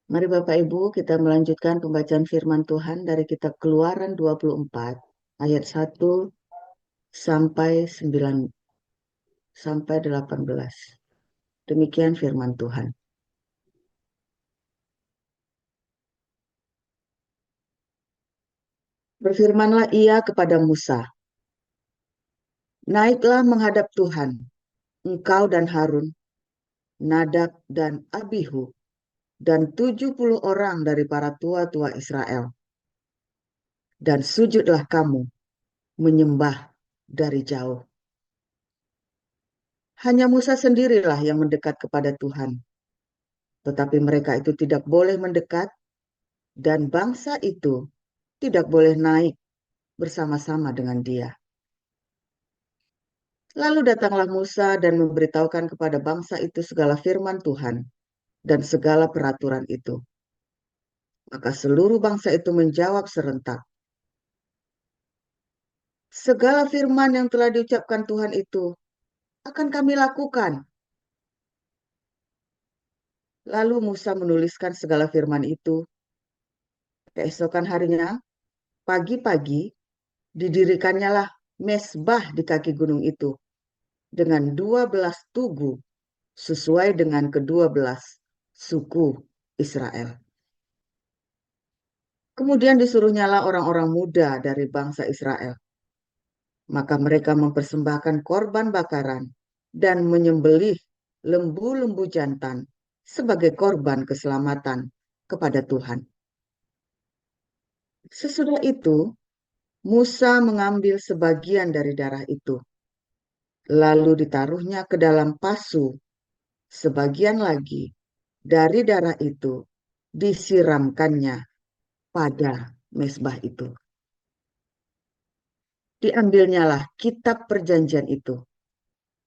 Mari Bapak Ibu kita melanjutkan pembacaan firman Tuhan dari kitab Keluaran 24 ayat 1 sampai 9 sampai 18. Demikian firman Tuhan. Berfirmanlah ia kepada Musa, "Naiklah menghadap Tuhan, engkau dan Harun, Nadab dan Abihu, dan 70 orang dari para tua-tua Israel. Dan sujudlah kamu menyembah dari jauh." Hanya Musa sendirilah yang mendekat kepada Tuhan. Tetapi mereka itu tidak boleh mendekat, dan bangsa itu tidak boleh naik bersama-sama dengan dia. Lalu datanglah Musa dan memberitahukan kepada bangsa itu segala firman Tuhan dan segala peraturan itu. Maka seluruh bangsa itu menjawab serentak, "Segala firman yang telah diucapkan Tuhan itu akan kami lakukan." Lalu Musa menuliskan segala firman itu. Keesokan harinya, pagi-pagi, didirikannya lah mezbah di kaki gunung itu dengan 12 tugu sesuai dengan ke-12 suku Israel. Kemudian disuruhnyalah orang-orang muda dari bangsa Israel. Maka mereka mempersembahkan korban bakaran dan menyembelih lembu-lembu jantan sebagai korban keselamatan kepada Tuhan. Sesudah itu, Musa mengambil sebagian dari darah itu, lalu ditaruhnya ke dalam pasu. Sebagian lagi dari darah itu disiramkannya pada mezbah itu. Diambilnyalah kitab perjanjian itu,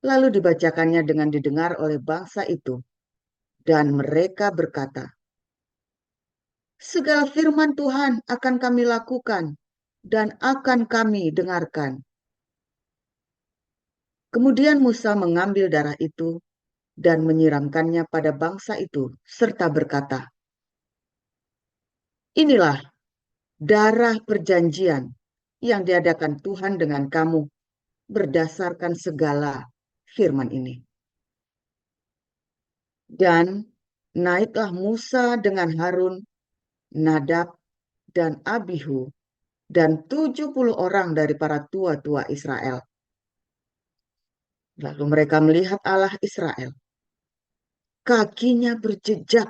lalu dibacakannya dengan didengar oleh bangsa itu, dan mereka berkata, "Segala firman Tuhan akan kami lakukan dan akan kami dengarkan." Kemudian Musa mengambil darah itu dan menyiramkannya pada bangsa itu, serta berkata, "Inilah darah perjanjian yang diadakan Tuhan dengan kamu berdasarkan segala firman ini." Dan naiklah Musa dengan Harun, Nadab, dan Abihu, dan 70 orang dari para tua-tua Israel. Lalu mereka melihat Allah Israel. Kakinya berjejak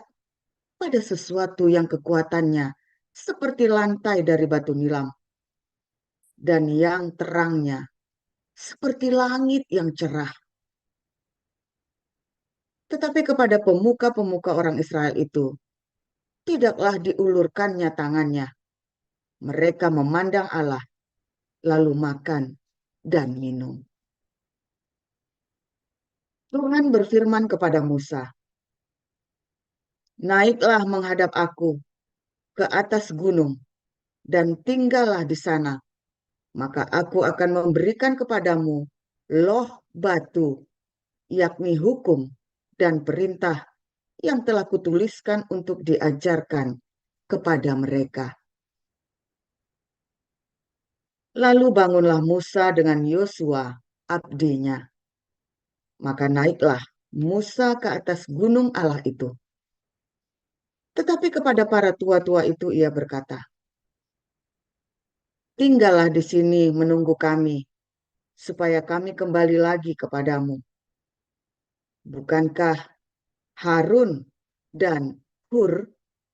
pada sesuatu yang kekuatannya seperti lantai dari batu nilam, dan yang terangnya seperti langit yang cerah. Tetapi kepada pemuka-pemuka orang Israel itu tidaklah diulurkannya tangannya. Mereka memandang Allah, lalu makan dan minum. Tuhan berfirman kepada Musa, "Naiklah menghadap aku ke atas gunung dan tinggallah di sana. Maka aku akan memberikan kepadamu loh batu, yakni hukum dan perintah yang telah kutuliskan untuk diajarkan kepada mereka." Lalu bangunlah Musa dengan Yosua, abdinya. Maka naiklah Musa ke atas gunung Allah itu. Tetapi kepada para tua-tua itu ia berkata, "Tinggallah di sini menunggu kami, supaya kami kembali lagi kepadamu. Bukankah Harun dan Hur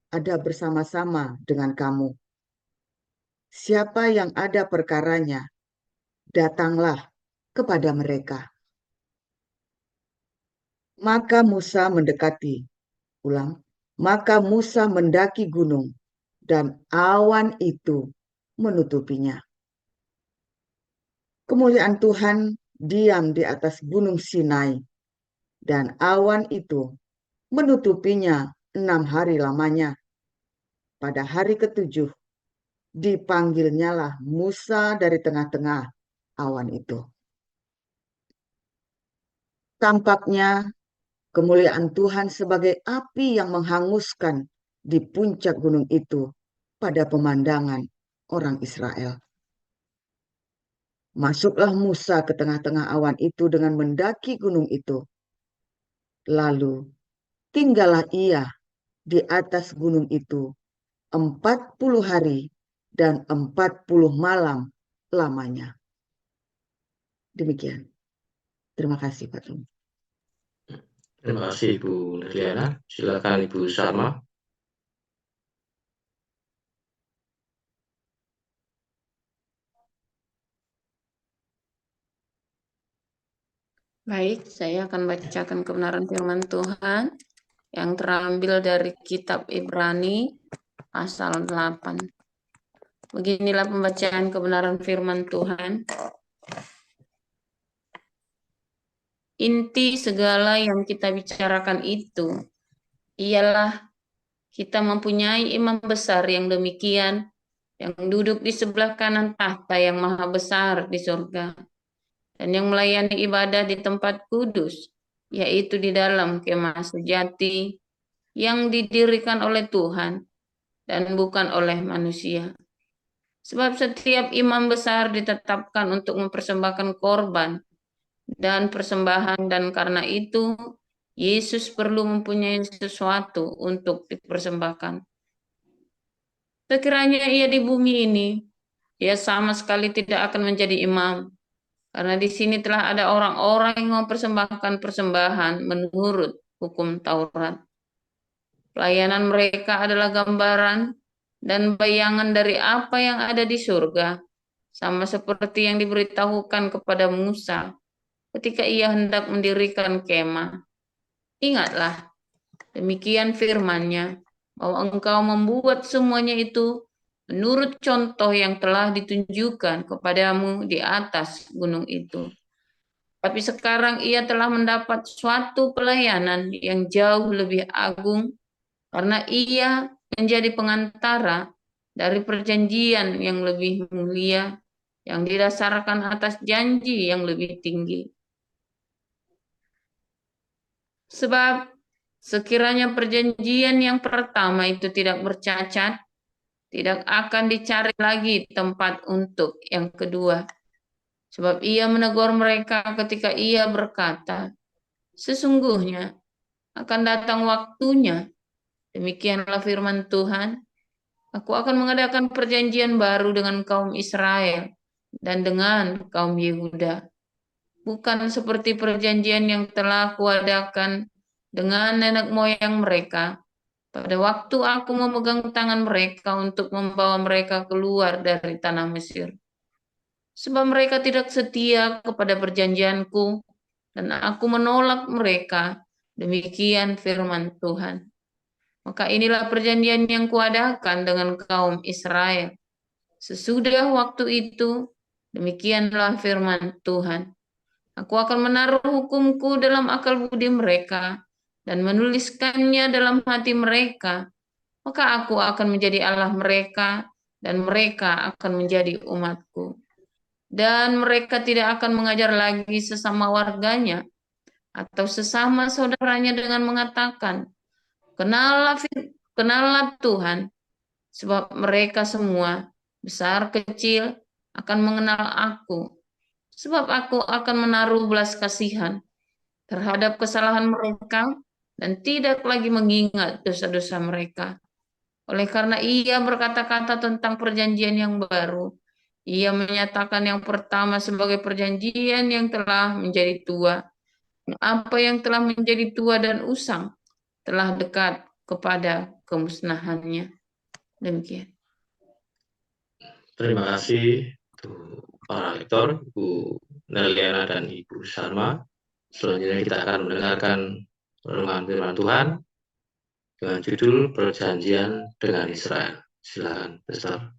ada bersama-sama dengan kamu? Siapa yang ada perkaranya, datanglah kepada mereka." Maka Musa mendekati, ulang, maka Musa mendaki gunung, dan awan itu menutupinya. Kemuliaan Tuhan diam di atas gunung Sinai, dan awan itu menutupinya 6 hari lamanya. Pada hari ketujuh, dipanggilnyalah Musa dari tengah-tengah awan itu. Tampaknya kemuliaan Tuhan sebagai api yang menghanguskan di puncak gunung itu pada pemandangan orang Israel. Masuklah Musa ke tengah-tengah awan itu dengan mendaki gunung itu. Lalu tinggallah ia di atas gunung itu 40 hari dan 40 malam lamanya. Demikian. Terima kasih Pak Tum. Terima kasih Ibu Nurliana. Silakan Ibu Sarma. Baik, saya akan bacakan kebenaran firman Tuhan yang terambil dari kitab Ibrani pasal 8. Beginilah pembacaan kebenaran firman Tuhan. Inti segala yang kita bicarakan itu ialah kita mempunyai imam besar yang demikian, yang duduk di sebelah kanan tahta yang maha besar di surga, dan yang melayani ibadah di tempat kudus, yaitu di dalam kemah sejati yang didirikan oleh Tuhan dan bukan oleh manusia. Sebab setiap imam besar ditetapkan untuk mempersembahkan korban dan persembahan, dan karena itu Yesus perlu mempunyai sesuatu untuk dipersembahkan. Sekiranya ia di bumi ini, ia sama sekali tidak akan menjadi imam, karena di sini telah ada orang-orang yang mempersembahkan persembahan menurut hukum Taurat. Pelayanan mereka adalah gambaran dan bayangan dari apa yang ada di surga, sama seperti yang diberitahukan kepada Musa ketika ia hendak mendirikan kemah. Ingatlah, demikian firman-Nya, bahwa engkau membuat semuanya itu menurut contoh yang telah ditunjukkan kepadamu di atas gunung itu. Tapi sekarang ia telah mendapat suatu pelayanan yang jauh lebih agung, karena ia menjadi pengantara dari perjanjian yang lebih mulia, yang didasarkan atas janji yang lebih tinggi. Sebab sekiranya perjanjian yang pertama itu tidak bercacat, tidak akan dicari lagi tempat untuk yang kedua. Sebab ia menegur mereka ketika ia berkata, sesungguhnya akan datang waktunya, demikianlah firman Tuhan, aku akan mengadakan perjanjian baru dengan kaum Israel dan dengan kaum Yehuda. Bukan seperti perjanjian yang telah kuadakan dengan nenek moyang mereka pada waktu aku memegang tangan mereka untuk membawa mereka keluar dari tanah Mesir. Sebab mereka tidak setia kepada perjanjianku, dan aku menolak mereka. Demikian firman Tuhan. Maka inilah perjanjian yang kuadakan dengan kaum Israel. Sesudah waktu itu, demikianlah firman Tuhan. Aku akan menaruh hukumku dalam akal budi mereka dan menuliskannya dalam hati mereka. Maka aku akan menjadi Allah mereka dan mereka akan menjadi umatku. Dan mereka tidak akan mengajar lagi sesama warganya atau sesama saudaranya dengan mengatakan, kenallah Tuhan, sebab mereka semua, besar kecil, akan mengenal aku. Sebab aku akan menaruh belas kasihan terhadap kesalahan mereka dan tidak lagi mengingat dosa-dosa mereka. Oleh karena ia berkata-kata tentang perjanjian yang baru, ia menyatakan yang pertama sebagai perjanjian yang telah menjadi tua. Apa yang telah menjadi tua dan usang telah dekat kepada kemusnahannya. Demikian. Terima kasih para lektor, Ibu Neliana dan Ibu Sarma. Selanjutnya kita akan mendengarkan renungan firman Tuhan dengan judul Perjanjian dengan Israel. Silakan, Pastor.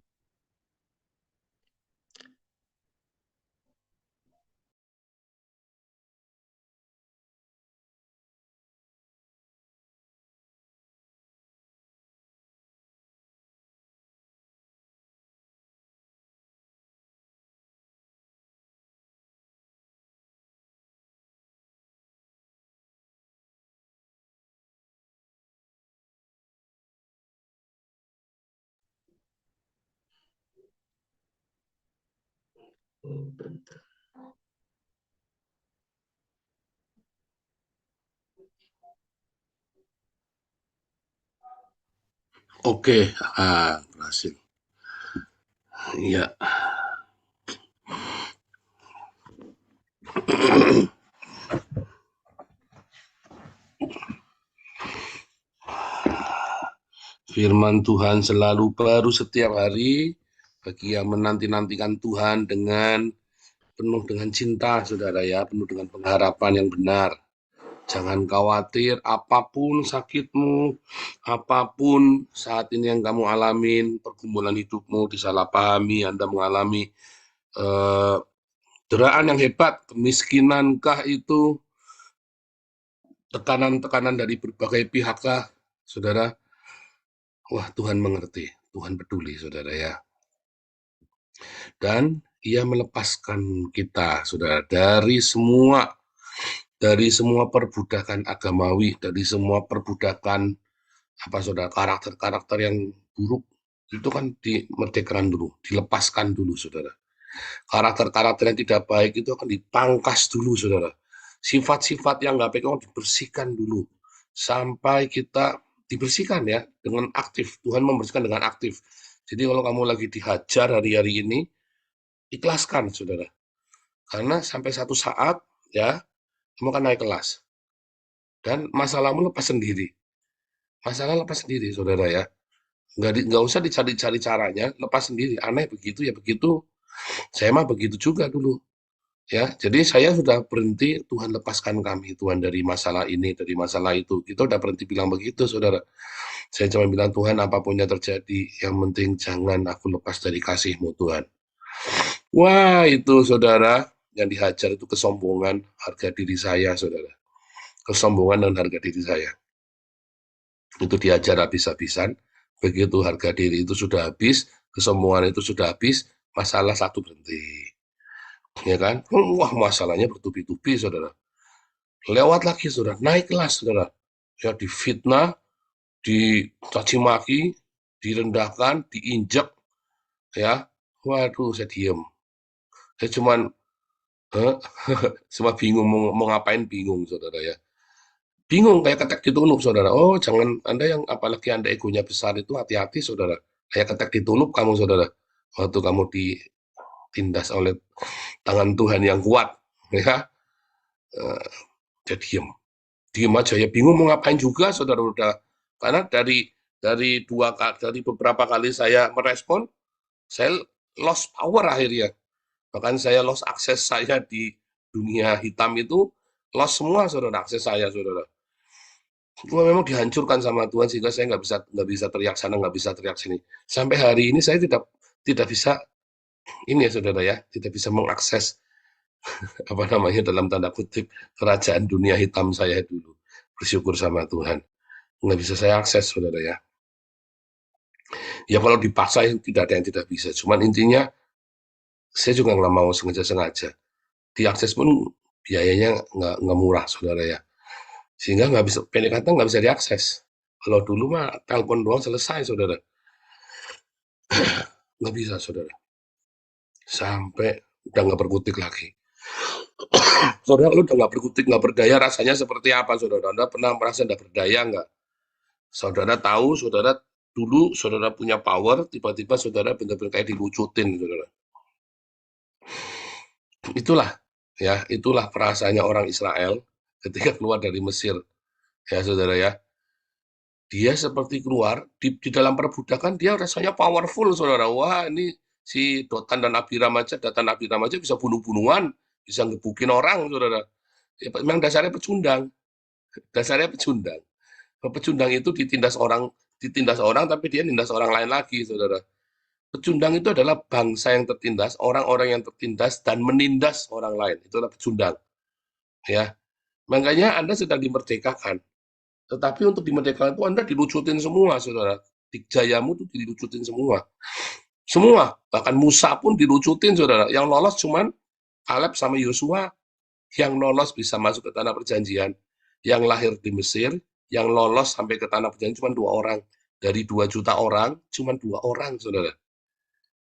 Bentar. Oke, berhasil. Iya. Firman Tuhan selalu baru setiap hari bagi yang menanti-nantikan Tuhan dengan penuh dengan cinta, saudara ya, penuh dengan pengharapan yang benar. Jangan khawatir apapun sakitmu, apapun saat ini yang kamu alamin, pergumulan hidupmu disalahpahami, Anda mengalami deraan yang hebat, kemiskinankah itu, tekanan-tekanan dari berbagai pihakkah, saudara? Wah, Tuhan mengerti, Tuhan peduli, saudara ya. Dan Ia melepaskan kita, saudara, dari semua perbudakan agamawi, dari semua perbudakan saudara, karakter-karakter yang buruk. Itu kan dimerdekakan dulu, dilepaskan dulu, saudara. Karakter-karakter yang tidak baik itu akan dipangkas dulu, saudara. Sifat-sifat yang nggak baik itu dibersihkan dulu sampai kita dibersihkan ya dengan aktif. Tuhan membersihkan dengan aktif. Jadi kalau kamu lagi dihajar hari-hari ini, ikhlaskan, saudara. Karena sampai satu saat ya kamu akan naik kelas dan masalahmu lepas sendiri. Masalah lepas sendiri, saudara ya. Nggak usah dicari-cari caranya, lepas sendiri. Aneh begitu ya begitu. Saya mah begitu juga dulu. Ya, jadi saya sudah berhenti, Tuhan lepaskan kami, Tuhan dari masalah ini, dari masalah itu. Kita udah berhenti bilang begitu, saudara. Saya cuma bilang, Tuhan apapun yang terjadi, yang penting jangan aku lepas dari kasih-Mu, Tuhan. Wah, itu saudara, yang dihajar itu kesombongan, harga diri saya, saudara. Kesombongan dan harga diri saya. Itu diajar habis-habisan, begitu harga diri itu sudah habis, kesombongan itu sudah habis, masalah satu berhenti. Ya kan? Wah, masalahnya bertubi-tubi, saudara. Lewat lagi, saudara, naik kelas, saudara. Ya, difitnah, dicaci maki, direndahkan, diinjak, ya. Waduh, saya diem. Saya cuman cuma bingung mau ngapain, bingung, saudara ya. Bingung kayak ketek ditulup, saudara. Oh, jangan Anda yang apalagi Anda egonya besar itu hati-hati, saudara. Kayak ketek ditulup kamu, saudara. Waktu kamu ditindas oleh tangan Tuhan yang kuat, ya. Jadi diem aja ya, bingung mau ngapain juga, saudara. Udah karena dari beberapa kali saya merespon, saya lost power akhirnya. Bahkan saya lost akses saya di dunia hitam itu, lost semua, saudara, akses saya, saudara. Cuma memang dihancurkan sama Tuhan sehingga saya nggak bisa teriak sana, nggak bisa teriak sini. Sampai hari ini saya tidak bisa ini ya, saudara ya, tidak bisa mengakses apa namanya dalam tanda kutip kerajaan dunia hitam saya dulu. Bersyukur sama Tuhan, nggak bisa saya akses, saudara ya. Ya kalau dipaksa tidak ada yang tidak bisa. Cuman intinya saya juga nggak mau sengaja-sengaja. Diakses pun biayanya nggak murah, saudara ya. Sehingga nggak bisa, pendek kata nggak bisa diakses. Kalau dulu mah telepon doang selesai, saudara. Nggak bisa, saudara. Sampai udah nggak berkutik lagi. Saudara, kalau udah nggak berkutik, nggak berdaya, rasanya seperti apa, saudara? Anda pernah merasa nggak berdaya nggak? Saudara tahu, saudara dulu saudara punya power, tiba-tiba saudara benar-benar kayak dilucutin, saudara. Itulah perasaannya orang Israel ketika keluar dari Mesir, ya saudara ya. Dia seperti keluar di dalam perbudakan, dia rasanya powerful, saudara. Wah, ini si Datan dan Abiram aja bisa bunuh-bunuhan, bisa ngebukin orang, saudara. Ya, memang dasarnya pecundang. Pecundang itu ditindas orang, tapi dia nindas orang lain lagi, saudara. Pecundang itu adalah bangsa yang tertindas, orang-orang yang tertindas dan menindas orang lain. Itulah pecundang. Ya, makanya Anda sedang dimerdekakan. Tetapi untuk dimerdekakan itu Anda dilucutin semua, saudara. Dikjayamu itu dilucutin semua. Semua, bahkan Musa pun dilucutin, saudara. Yang lolos cuman Kaleb sama Yosua. Yang lolos bisa masuk ke tanah perjanjian. Yang lahir di Mesir, yang lolos sampai ke tanah perjanjian cuma 2 orang. Dari 2 juta orang, cuma 2 orang, saudara.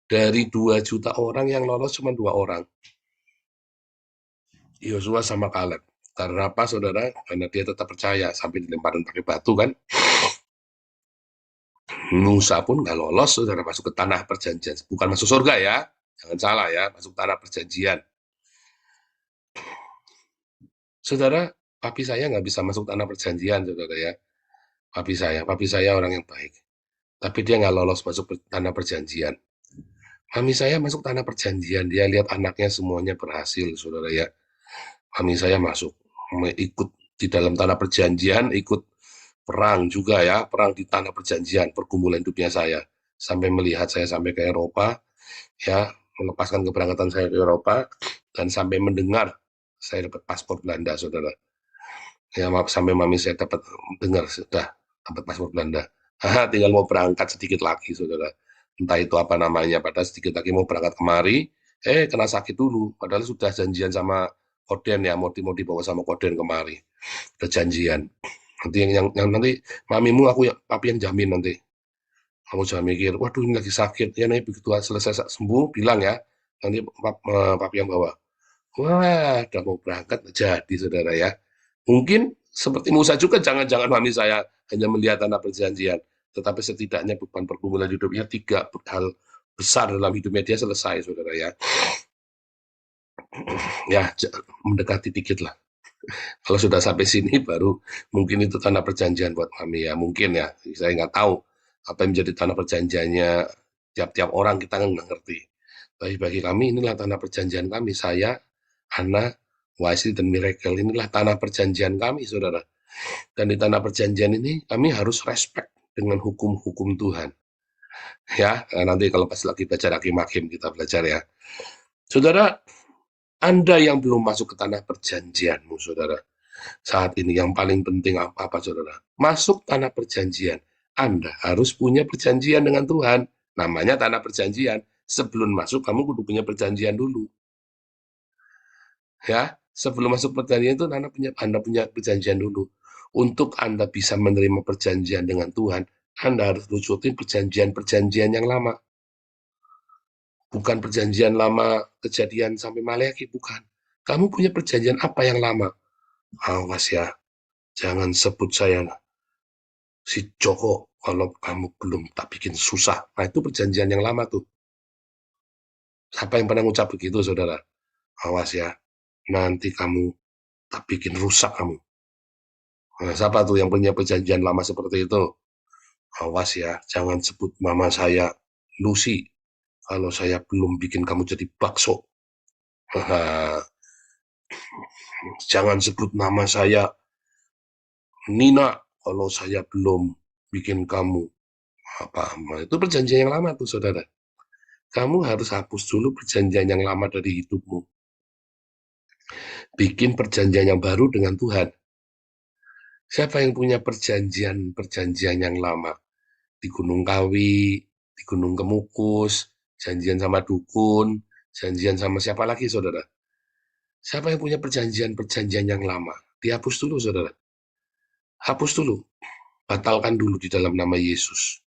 Dari 2 juta orang yang lolos cuma 2 orang. Yosua sama Kaleb. Karena apa, saudara? Karena dia tetap percaya sampai dilemparin pakai batu kan. Musa pun nggak lolos, saudara, masuk ke tanah perjanjian. Bukan masuk surga ya, jangan salah ya, masuk tanah perjanjian. Saudara, papi saya nggak bisa masuk tanah perjanjian, saudara ya. Papi saya orang yang baik. Tapi dia nggak lolos masuk tanah perjanjian. Mami saya masuk tanah perjanjian, dia lihat anaknya semuanya berhasil, saudara ya. Mami saya masuk, ikut di dalam tanah perjanjian, ikut perang juga ya, perang di tanah perjanjian, pergumulan hidupnya saya. Sampai melihat saya sampai ke Eropa, ya, melepaskan keberangkatan saya ke Eropa, dan sampai mendengar saya dapat paspor Belanda, saudara. Ya, sampai mami saya dapat dengar, sudah dapat paspor Belanda. Tinggal mau berangkat sedikit lagi, saudara. Entah itu apa namanya, padahal sedikit lagi mau berangkat kemari, kena sakit dulu. Padahal sudah janjian sama Koden ya, mau dibawa sama Koden kemari. Udah janjian. Nanti yang nanti mamimu papi yang jamin nanti. Kamu jangan mikir, waduh ini lagi sakit. Ya nih begitu selesai sembuh, bilang ya. Nanti papi yang bawa. Wah, udah mau berangkat jadi, saudara ya. Mungkin seperti Musa juga, jangan-jangan mami saya hanya melihat tanah perjanjian, tetapi setidaknya beban pergumulan hidupnya 3 hal besar dalam hidupnya dia selesai, saudara ya. Ya, mendekati dikit lah. Kalau sudah sampai sini baru mungkin itu tanah perjanjian buat mami ya, mungkin ya. Saya nggak tahu apa yang menjadi tanah perjanjiannya tiap-tiap orang, kita nggak ngerti. Tapi bagi kami inilah tanah perjanjian kami, saya, Hana, Wesley, dan Miracle, inilah tanah perjanjian kami, saudara. Dan di tanah perjanjian ini kami harus respect dengan hukum-hukum Tuhan. Ya, nanti kalau pas lagi belajar hakim-hakim kita belajar ya. Saudara, Anda yang belum masuk ke tanah perjanjianmu, saudara. Saat ini yang paling penting apa, saudara? Masuk tanah perjanjian. Anda harus punya perjanjian dengan Tuhan. Namanya tanah perjanjian. Sebelum masuk, kamu kudu punya perjanjian dulu. Ya, sebelum masuk perjanjian itu Anda punya perjanjian dulu. Untuk Anda bisa menerima perjanjian dengan Tuhan, Anda harus rujukin perjanjian-perjanjian yang lama. Bukan perjanjian lama Kejadian sampai Maleakhi, bukan. Kamu punya perjanjian apa yang lama? Awas ya, jangan sebut saya si Joko kalau kamu belum tak bikin susah. Nah, itu perjanjian yang lama tuh. Siapa yang pernah ngucap begitu, saudara? Awas ya, nanti kamu tak bikin rusak kamu. Nah, siapa tuh yang punya perjanjian lama seperti itu? Awas ya, jangan sebut mama saya Lucy kalau saya belum bikin kamu jadi bakso. Jangan sebut nama saya Nina kalau saya belum bikin kamu apa. Itu perjanjian yang lama tuh, saudara. Kamu harus hapus dulu perjanjian yang lama dari hidupmu. Bikin perjanjian yang baru dengan Tuhan. Siapa yang punya perjanjian yang lama? Di Gunung Kawi, di Gunung Kemukus, janjian sama dukun, janjian sama siapa lagi, saudara? Siapa yang punya perjanjian yang lama? Dihapus dulu, saudara. Hapus dulu. Batalkan dulu di dalam nama Yesus.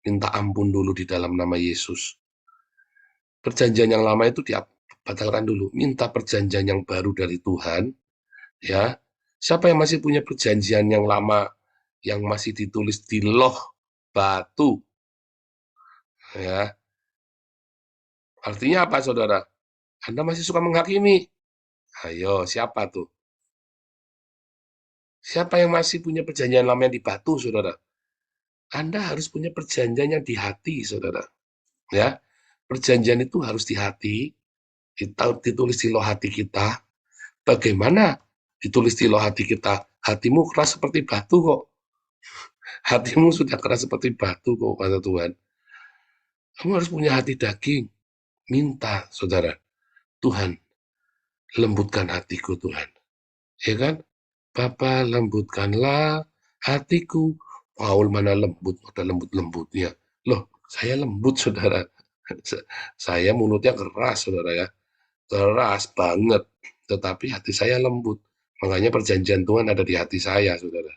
Minta ampun dulu di dalam nama Yesus. Perjanjian yang lama itu dibatalkan dulu. Minta perjanjian yang baru dari Tuhan. Ya, siapa yang masih punya perjanjian yang lama yang masih ditulis di loh batu? Ya, artinya apa, saudara? Anda masih suka menghakimi? Ayo, siapa tuh? Siapa yang masih punya perjanjian lama yang di batu, saudara? Anda harus punya perjanjian yang di hati, saudara. Ya, perjanjian itu harus di hati, ditulis di loh hati kita. Bagaimana ditulis di loh hati kita? Hatimu keras seperti batu kok. Hatimu sudah keras seperti batu kok, kata Tuhan. Kamu harus punya hati daging. Minta, saudara. Tuhan, lembutkan hatiku, Tuhan. Ya kan? Bapa, lembutkanlah hatiku. Paul mana lembut, ada lembut-lembutnya. Loh, saya lembut, saudara. Saya mulutnya keras, saudara ya. Keras banget. Tetapi hati saya lembut. Makanya perjanjian Tuhan ada di hati saya, saudara.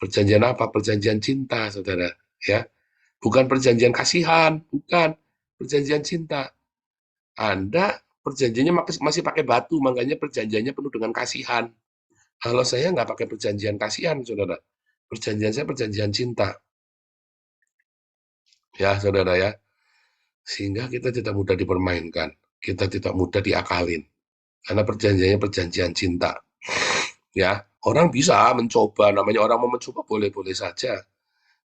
Perjanjian apa? Perjanjian cinta, saudara. Ya, bukan perjanjian kasihan, bukan. perjanjian cinta. Anda perjanjiannya masih pakai batu, makanya perjanjiannya penuh dengan kasihan. Kalau saya nggak pakai perjanjian kasihan, saudara. Perjanjian saya perjanjian cinta. Ya, saudara ya. Sehingga kita tidak mudah dipermainkan. Kita tidak mudah diakalin. Karena perjanjiannya perjanjian cinta. Ya, orang bisa mencoba, namanya orang mau mencoba boleh-boleh saja.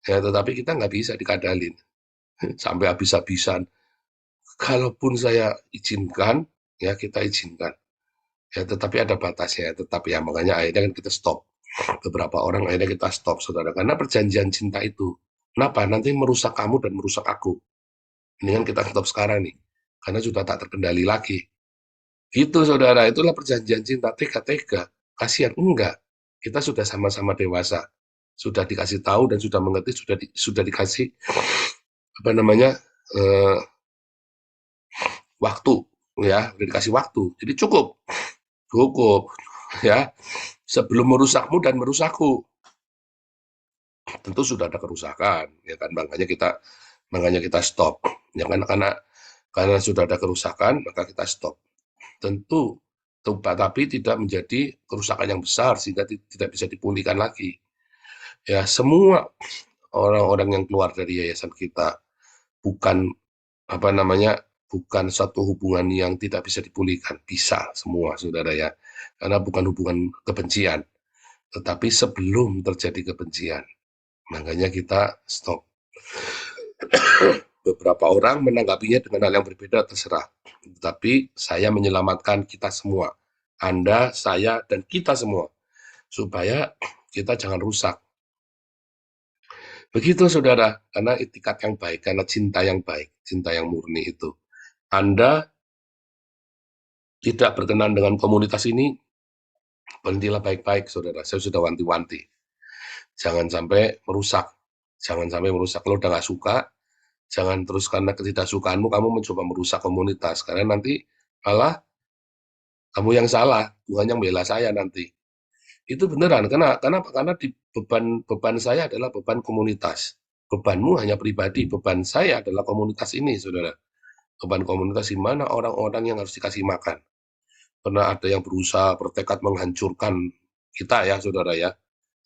Ya, tetapi kita nggak bisa dikadalin sampai habis-habisan. Kalaupun saya izinkan, ya kita izinkan. Ya, tetapi ada batasnya, tetapi ya makanya akhirnya kan kita stop. Beberapa orang akhirnya kita stop, saudara. Karena perjanjian cinta itu, kenapa? Nanti merusak kamu dan merusak aku. Mendingan kita stop sekarang nih, karena sudah tak terkendali lagi. Gitu, saudara. Itulah perjanjian cinta. Tega-tega. Kasihan. Enggak. Kita sudah sama-sama dewasa. Sudah dikasih tahu dan sudah mengerti, sudah dikasih, apa namanya, waktu. Ya, sudah dikasih waktu. Jadi cukup. Cukup. Ya. Sebelum merusakmu dan merusakku. Tentu sudah ada kerusakan. Ya kan, makanya kita stop. Ya kan, karena sudah ada kerusakan, maka kita stop. Tentu, tapi tidak menjadi kerusakan yang besar sehingga tidak bisa dipulihkan lagi. Ya, semua orang-orang yang keluar dari yayasan kita bukan bukan satu hubungan yang tidak bisa dipulihkan, bisa semua, saudara ya, karena bukan hubungan kebencian, tetapi sebelum terjadi kebencian, makanya kita stop. Beberapa orang menanggapinya dengan hal yang berbeda, terserah. Tetapi saya menyelamatkan kita semua. Anda, saya, dan kita semua. Supaya kita jangan rusak. Begitu, saudara. Karena itikat yang baik, karena cinta yang baik, cinta yang murni itu. Anda tidak berkenan dengan komunitas ini, berhentilah baik-baik, saudara. Saya sudah wanti-wanti. Jangan sampai merusak. Jangan sampai merusak. Kalau udah nggak suka, jangan terus karena ketidaksukaanmu kamu mencoba merusak komunitas, karena nanti malah kamu yang salah, Tuhan yang bela saya nanti. Itu beneran, karena di beban saya adalah beban komunitas. Bebanmu hanya pribadi, beban saya adalah komunitas ini, saudara. Beban komunitas di mana orang-orang yang harus dikasih makan. Pernah ada yang berusaha bertekad menghancurkan kita ya, saudara ya.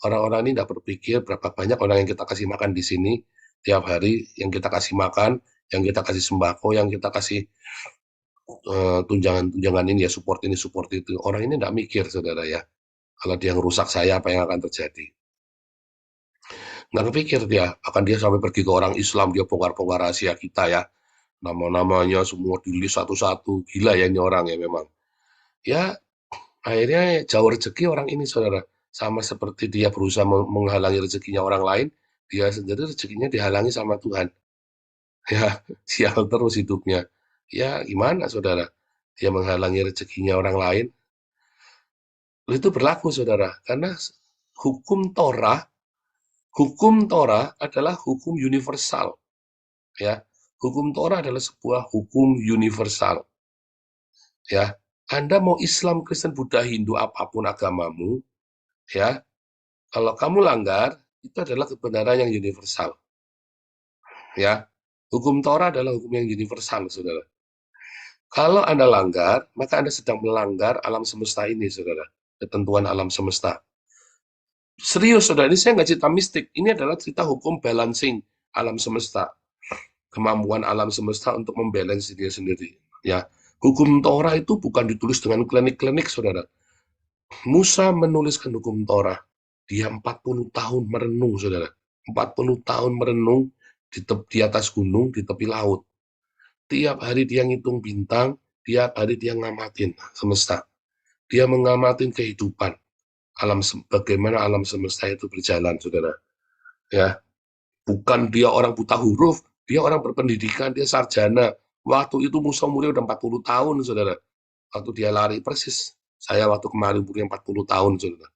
Orang-orang ini tidak berpikir berapa banyak orang yang kita kasih makan di sini tiap hari, yang kita kasih makan, yang kita kasih sembako, yang kita kasih tunjangan ini ya, support itu. Orang ini tidak mikir, saudara ya. Kalau dia ngerusak saya, apa yang akan terjadi? Nggak kepikir dia, akan dia sampai pergi ke orang Islam, dia bongkar-bongkar rahasia kita ya. Nama-namanya semua di list satu-satu. Gila ya ini orang ya memang. Ya, akhirnya jauh rezeki orang ini, saudara. Sama seperti dia berusaha menghalangi rezekinya orang lain, dia sendiri rezekinya dihalangi sama Tuhan. Ya, sial terus hidupnya. Ya, gimana, saudara? Dia menghalangi rezekinya orang lain. Itu berlaku, saudara. Karena hukum Torah adalah hukum universal. Ya, hukum Torah adalah sebuah hukum universal. Ya, Anda mau Islam, Kristen, Buddha, Hindu, apapun agamamu, ya, kalau kamu langgar, itu adalah kebenaran yang universal. Ya, hukum Torah adalah hukum yang universal, saudara. Kalau Anda langgar, maka Anda sedang melanggar alam semesta ini, saudara. Ketentuan alam semesta. Serius, saudara, ini saya nggak cerita mistik. Ini adalah cerita hukum balancing alam semesta. Kemampuan alam semesta untuk membalance diri sendiri. Ya, hukum Torah itu bukan ditulis dengan klinik-klinik, saudara. Musa menuliskan hukum Torah. Dia 40 tahun merenung, saudara. 40 tahun merenung di atas gunung, di tepi laut. Tiap hari dia ngitung bintang, tiap hari dia ngamatin semesta. Dia mengamatin kehidupan. Bagaimana alam semesta itu berjalan, saudara. Ya, bukan dia orang buta huruf, dia orang berpendidikan, dia sarjana. Waktu itu Musa umurnya udah 40 tahun, saudara. Waktu dia lari persis. Saya waktu kemarin umurnya 40 tahun, saudara.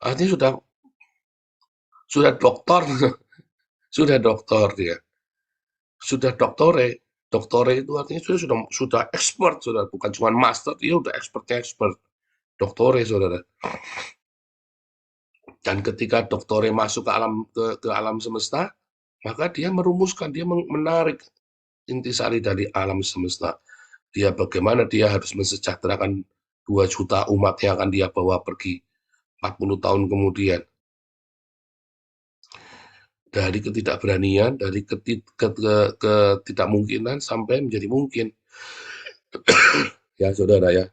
Artinya sudah doktor, sudah doktor dia. Sudah doktore. Doktore itu artinya sudah expert, saudara. Bukan cuma master, dia udah expert. Doktore, saudara. Dan ketika doktore masuk ke alam semesta, maka dia merumuskan, dia menarik intisari dari alam semesta. Bagaimana dia harus mensejahterakan 2 juta umat yang akan dia bawa pergi 40 tahun kemudian. Dari ketidakberanian, dari ketidakmungkinan sampai menjadi mungkin. Ya, saudara ya.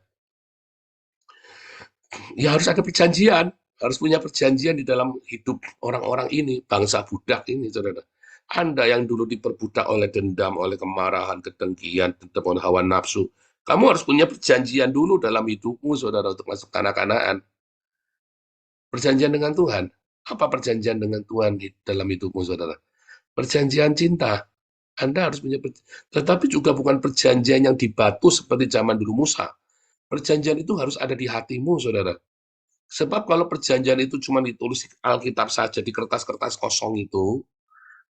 Ya harus ada perjanjian, harus punya perjanjian di dalam hidup orang-orang ini, bangsa budak ini, saudara. Anda yang dulu diperbudak oleh dendam, oleh kemarahan, kedengkian, dendam oleh hawa nafsu, kamu harus punya perjanjian dulu dalam hidupmu, saudara, untuk masuk tanah Kanaan. Perjanjian dengan Tuhan. Apa perjanjian dengan Tuhan di dalam hidupmu, saudara? Perjanjian cinta. Anda harus punya tetapi juga bukan perjanjian yang di batu seperti zaman dulu Musa. Perjanjian itu harus ada di hatimu, saudara. Sebab kalau perjanjian itu cuma ditulis di Alkitab saja, di kertas-kertas kosong itu,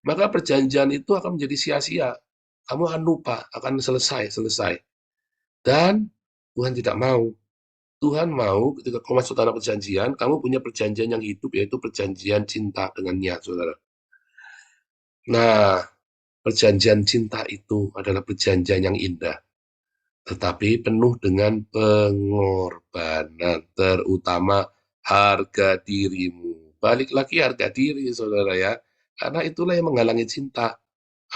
maka perjanjian itu akan menjadi sia-sia. Kamu akan lupa, akan selesai. Dan Tuhan tidak mau. Tuhan mau ketika kamu masuk tanah perjanjian, kamu punya perjanjian yang hidup, yaitu perjanjian cinta dengannya, saudara. Nah, perjanjian cinta itu adalah perjanjian yang indah, tetapi penuh dengan pengorbanan, terutama harga dirimu. Balik lagi harga diri, saudara ya. Karena itulah yang menghalangi cinta.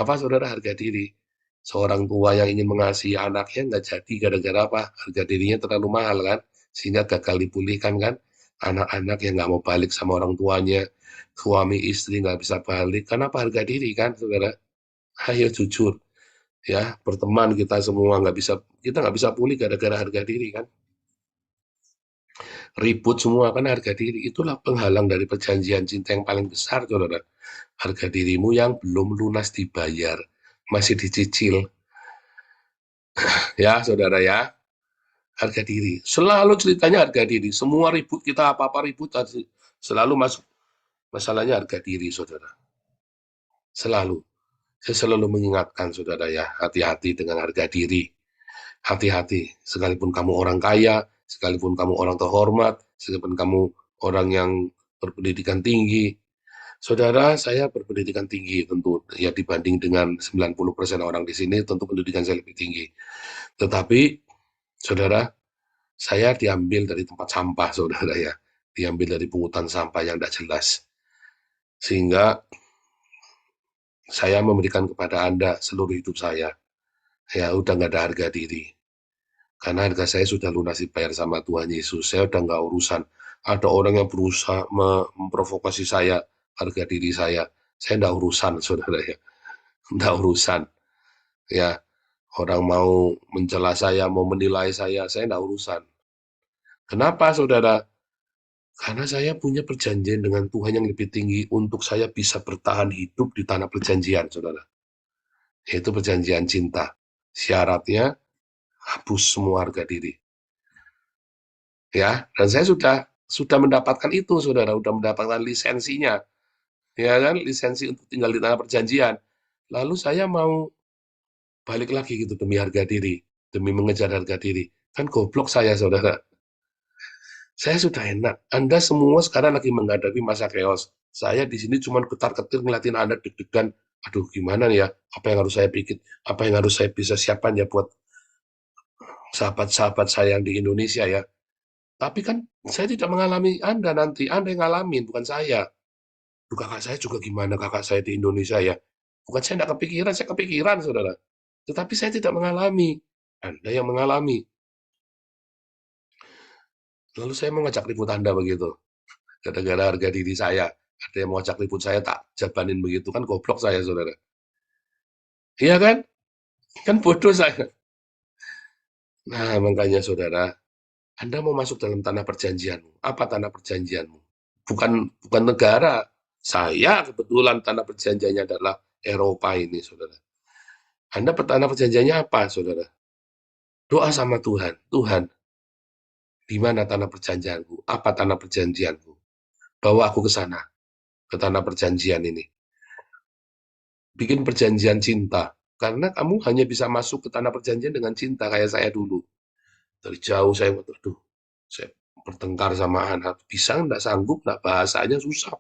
Apa, saudara? Harga diri. Seorang tua yang ingin mengasihi anaknya nggak jadi gara-gara apa? Harga dirinya terlalu mahal kan? Sehingga gagal dipulihkan kan? Anak-anak yang nggak mau balik sama orang tuanya, suami istri nggak bisa balik. Kenapa? Harga diri kan, saudara? Ayo jujur. Ya, berteman kita semua kita nggak bisa pulih gara-gara harga diri kan? Ribut semua kan harga diri. Itulah penghalang dari perjanjian cinta yang paling besar, saudara. Harga dirimu yang belum lunas dibayar, masih dicicil. Ya, saudara ya. Harga diri. Selalu ceritanya harga diri. Semua ribut kita, apa-apa ribut, selalu masuk masalahnya harga diri, saudara. Selalu. Saya selalu mengingatkan, saudara ya, hati-hati dengan harga diri. Hati-hati, sekalipun kamu orang kaya, sekalipun kamu orang terhormat, sekalipun kamu orang yang berpendidikan tinggi. Saudara, saya berpendidikan tinggi tentu, ya dibanding dengan 90% orang di sini, tentu pendidikan saya lebih tinggi. Tetapi, saudara, saya diambil dari tempat sampah, saudara ya. Diambil dari pungutan sampah yang tidak jelas. Sehingga, saya memberikan kepada Anda seluruh hidup saya. Ya, udah nggak ada harga diri. Karena harga saya sudah lunas dibayar sama Tuhan Yesus. Saya udah nggak urusan. Ada orang yang berusaha memprovokasi saya, harga diri saya. Saya nggak urusan, saudara ya. Nggak urusan. Ya, orang mau mencela saya, mau menilai saya nggak urusan. Kenapa, saudara? Karena saya punya perjanjian dengan Tuhan yang lebih tinggi untuk saya bisa bertahan hidup di tanah perjanjian, saudara. Yaitu perjanjian cinta. Syaratnya, hapus semua harga diri. Ya, dan saya sudah mendapatkan itu, saudara, sudah mendapatkan lisensinya, ya kan, lisensi untuk tinggal di tanah perjanjian. Lalu saya mau balik lagi gitu demi harga diri, demi mengejar harga diri. Kan goblok saya, saudara. Saya sudah enak. Anda semua sekarang lagi menghadapi masa chaos. Saya di sini cuma ketar-ketir ngeliatin Anda deg-degan. Aduh, gimana ya? Apa yang harus saya bikin? Apa yang harus saya bisa siapkan ya buat sahabat-sahabat saya yang di Indonesia ya? Tapi kan saya tidak mengalami Anda nanti. Anda yang ngalamin, bukan saya. Duh, kakak saya juga gimana kakak saya di Indonesia ya? Bukan saya tidak kepikiran, saya kepikiran, saudara. Tetapi saya tidak mengalami. Anda yang mengalami. Lalu saya mau ngajak ribut Anda begitu. Gara-gara harga diri saya. Ada yang mau ngajak ribut saya, tak jabanin begitu. Kan goblok saya, saudara. Iya kan? Kan bodoh saya. Nah, makanya saudara, Anda mau masuk dalam tanah perjanjianmu. Apa tanah perjanjianmu? Bukan negara. Saya kebetulan tanah perjanjiannya adalah Eropa ini, saudara. Anda tanah perjanjiannya apa, saudara? Doa sama Tuhan. Tuhan, di mana tanah perjanjianku? Apa tanah perjanjianku? Bawa aku ke sana, ke tanah perjanjian ini. Bikin perjanjian cinta. Karena kamu hanya bisa masuk ke tanah perjanjian dengan cinta, kayak saya dulu. Dari jauh saya, aduh, saya bertengkar sama anak. Bisa nggak, sanggup nggak, bahasanya susah.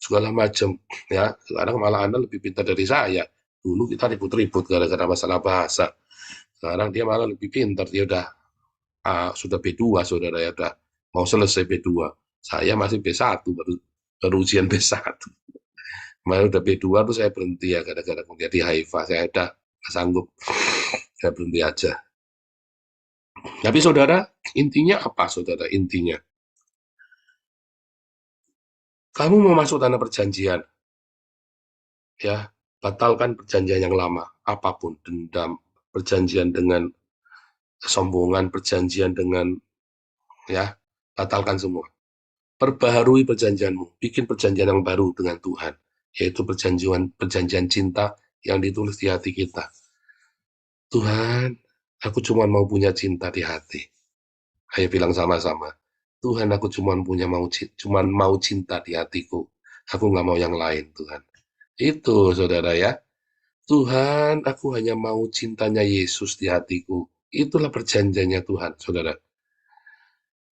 Segala macam. Ya, sekarang malah Anda lebih pintar dari saya. Dulu kita ribut-ribut gara-gara masalah bahasa. Sekarang dia malah lebih pintar. Dia sudah B2, saudara ya. Udah mau selesai B2. Saya masih B1, baru ujian B1. Kemarin udah B2 tuh saya berhenti ya, gara-gara kuliah di Haifa. Saya udah nggak sanggup. Saya berhenti aja. Tapi saudara, intinya apa saudara? Intinya, kamu mau masuk tanah perjanjian, ya, batalkan perjanjian yang lama, apapun, dendam, perjanjian dengan kesombongan, perjanjian dengan, ya, batalkan semua. Perbaharui perjanjianmu, bikin perjanjian yang baru dengan Tuhan, yaitu perjanjian cinta yang ditulis di hati kita. Tuhan, aku cuma mau punya cinta di hati. Ayo bilang sama-sama. Tuhan, aku cuma mau cinta di hatiku. Aku nggak mau yang lain, Tuhan. Itu, saudara ya. Tuhan, aku hanya mau cintanya Yesus di hatiku. Itulah perjanjiannya Tuhan, saudara.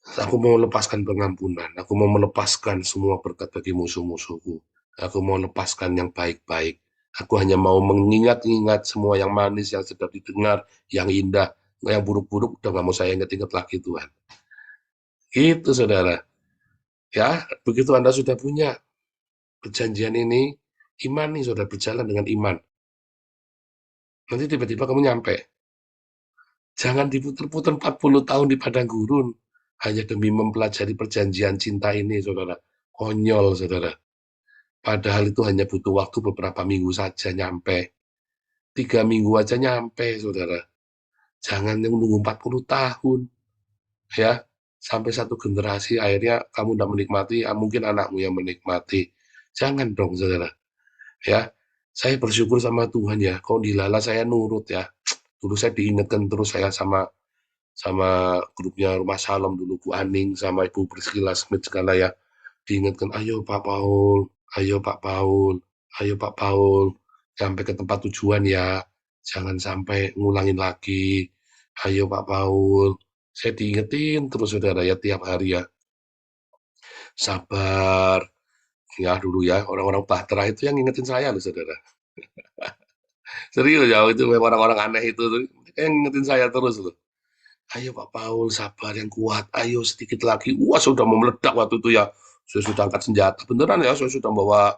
Aku mau lepaskan pengampunan. Aku mau melepaskan semua berkat bagi musuh-musuhku. Aku mau lepaskan yang baik-baik. Aku hanya mau mengingat-ingat semua yang manis, yang sedap didengar, yang indah. Yang buruk-buruk udah nggak mau saya ingat-ingat lagi, Tuhan. Itu, saudara. Ya, begitu Anda sudah punya perjanjian ini, iman nih, saudara, berjalan dengan iman. Nanti tiba-tiba kamu nyampe. Jangan diputer-puter 40 tahun di padang gurun hanya demi mempelajari perjanjian cinta ini, saudara. Konyol, saudara. Padahal itu hanya butuh waktu beberapa minggu saja nyampe. 3 minggu aja nyampe, saudara. Jangan nunggu 40 tahun. Ya, sampai satu generasi akhirnya kamu tidak menikmati, mungkin anakmu yang menikmati. Jangan dong, saudara. Ya, saya bersyukur sama Tuhan ya. Kok dilala saya nurut ya. Dulu saya diingatkan terus saya sama grupnya Rumah Salam dulu, Bu Aning sama Ibu Priscilla Smith segala ya. Diingatkan, ayo Pak Paul, ayo Pak Paul, ayo Pak Paul, sampai ke tempat tujuan ya. Jangan sampai ngulangin lagi. Ayo Pak Paul. Saya diingetin terus saudara ya tiap hari ya. Sabar. Ya dulu ya, orang-orang Bahtera itu yang ngingetin saya loh saudara. Serius ya, itu orang-orang aneh itu tuh, yang ngingetin saya terus loh. Ayo Pak Paul, sabar yang kuat, ayo sedikit lagi. Wah, sudah mau meledak waktu itu ya. Saya sudah angkat senjata, beneran ya, saya sudah bawa,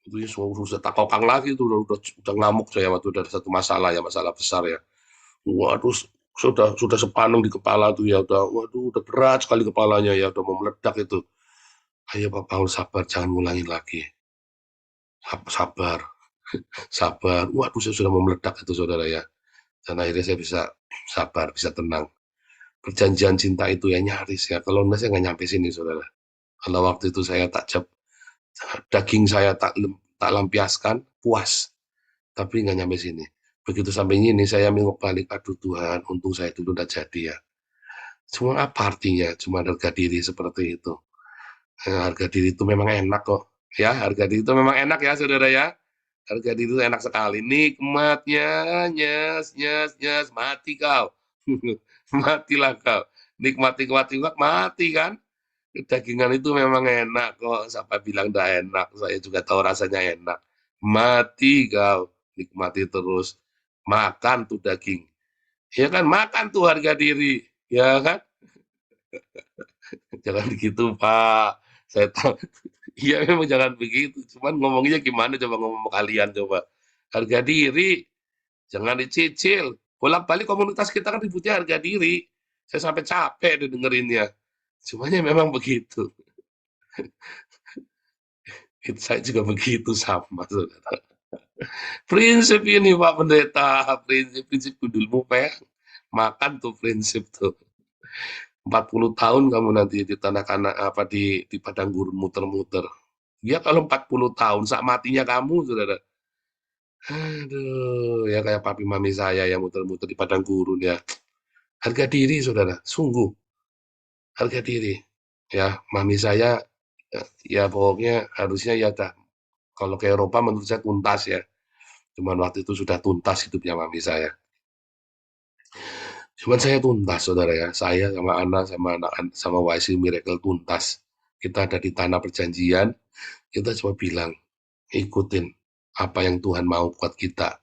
itu ya, sudah tak kokang lagi, itu udah ngamuk saya waktu ada satu masalah ya, masalah besar ya. Waduh, sudah sepaneng di kepala tuh ya, udah berat sekali kepalanya ya, udah mau meledak itu. Ayo Pak Paul, sabar, jangan ngulangin lagi. Sabar, sabar. Waduh, saya sudah mau meledak itu saudara ya. Dan akhirnya saya bisa sabar, bisa tenang. Perjanjian cinta itu ya nyaris ya. Kalau enggak saya nggak nyampe sini, saudara. Kalau waktu itu saya daging saya tak lampiaskan, puas. Tapi nggak nyampe sini. Begitu sampai ini saya mengok balik, aduh Tuhan, untung saya dulu udah jadi ya. Cuma apa artinya? Cuma harga diri seperti itu. Harga diri itu memang enak kok. Ya, harga diri itu memang enak ya, saudara ya. Harga diri itu enak sekali. Nikmatnya, nyes, nyes, nyes, mati kau. Matilah kau. Nikmati, mati kan. Dagingan itu memang enak kok. Siapa bilang tidak enak? Saya juga tahu rasanya enak. Mati kau. Nikmati terus. Makan tuh daging. Ya kan, makan tuh harga diri. Ya kan? Jangan gitu, Pak. Saya tahu. Iya memang jangan begitu. Cuman ngomongnya gimana coba ngomong kalian coba. Harga diri. Jangan dicicil. Bolak-balik komunitas kita kan ributnya harga diri. Saya sampai capek dengerinnya. Cumanya memang begitu. Saya juga begitu sama, saudara. Prinsip ini Pak Pendeta, prinsip gundulmu Pak. Makan tuh prinsip tuh. 40 tahun kamu nanti di tanah kanak apa di padang gurun muter-muter. Ya kalau 40 tahun saat matinya kamu, saudara. Aduh, ya kayak papi mami saya yang muter-muter di padang gurun ya. Harga diri, saudara, sungguh. Harga diri. Ya, mami saya, ya pokoknya harusnya ya dah. Kalau ke Eropa menurut saya tuntas ya. Cuman waktu itu sudah tuntas hidupnya mami saya. Cuman saya tuntas, saudara ya. Saya sama anak, sama YC Miracle tuntas. Kita ada di tanah perjanjian, kita cuma bilang, ikutin apa yang Tuhan mau buat kita.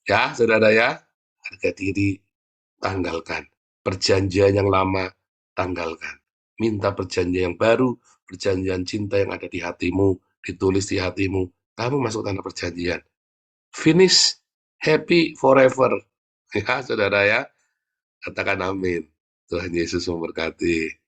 Ya, saudara ya, harga diri tanggalkan. Perjanjian yang lama tanggalkan. Minta perjanjian yang baru, perjanjian cinta yang ada di hatimu, ditulis di hatimu. Kamu masuk tanah perjanjian. Finish happy forever. Ya, saudara ya. Katakan amin. Tuhan Yesus memberkati.